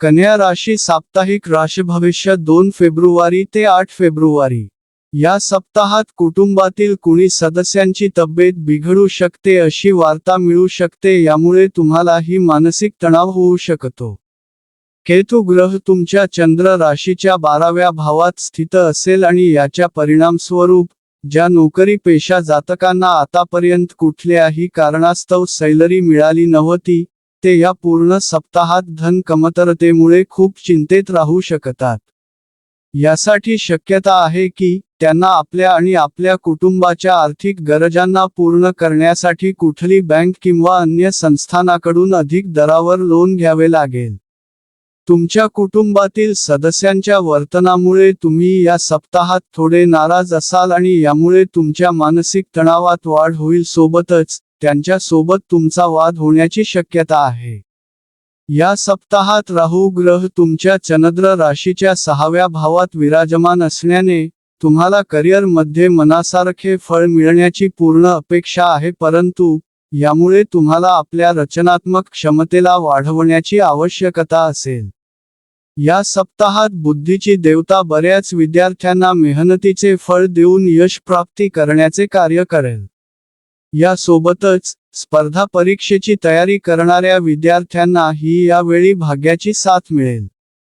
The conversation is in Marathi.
कन्या राशी साप्ताहिक राशी भविष्य 2 फेब्रुवारी ते 8 फेब्रुवारी या सप्ताहात कुटुंबातील कुणी सदस्यांची तब्येत बिघडू शकते अशी वार्ता मिळू शकते, यामुळे तुम्हालाही मानसिक तणाव होऊ शकतो. केतू ग्रह तुमच्या चंद्र राशीच्या 12व्या भावात स्थित असेल आणि याच्या परिणामस्वरूप ज्या नोकरी पेशा जातकांना आतापर्यंत कुठल्याही कारणास्तव सैलरी मिळाली नव्हती, ते या पूर्ण सप्ताहात धन कमतरतेमुळे खूप चिंतेत राहू शकतात. यासाठी शक्यता आहे की त्यांना आपल्या आणि आपल्या कुटुंबाच्या आर्थिक गरजांना पूर्ण करण्यासाठी कुठली बँक किंवा अन्य संस्थानाकडून अधिक दरावर लोन घ्यावे लागेल. तुमच्या कुटुंबातील सदस्यांच्या वर्तनामुळे तुम्ही या सप्ताहात थोडे नाराज असाल आणि यामुळे तुमच्या मानसिक तणावात वाढ होईल. सोबतच त्यांच्या सोबत तुमचा वाद होण्याची शक्यता आहे. या सप्ताहात राहू ग्रह तुमच्या चंद्र राशीच्या 6व्या भावात विराजमान असण्याने तुम्हाला करिअर मध्ये मनासारखे फळ मिळण्याची पूर्ण अपेक्षा आहे, परंतु यामुळे तुम्हाला आपल्या रचनात्मक क्षमतेला वाढवण्याची आवश्यकता असेल. या सप्ताहात बुद्धीची देवता बऱ्याच विद्यार्थ्यांना मेहनतीचे फळ देऊन यश प्राप्ती करण्याचे कार्य करेल. यासोबतच स्पर्धा परीक्षेची तयारी करणाऱ्या विद्यार्थ्यांनाही यावेळी भाग्याची साथ मिळेल.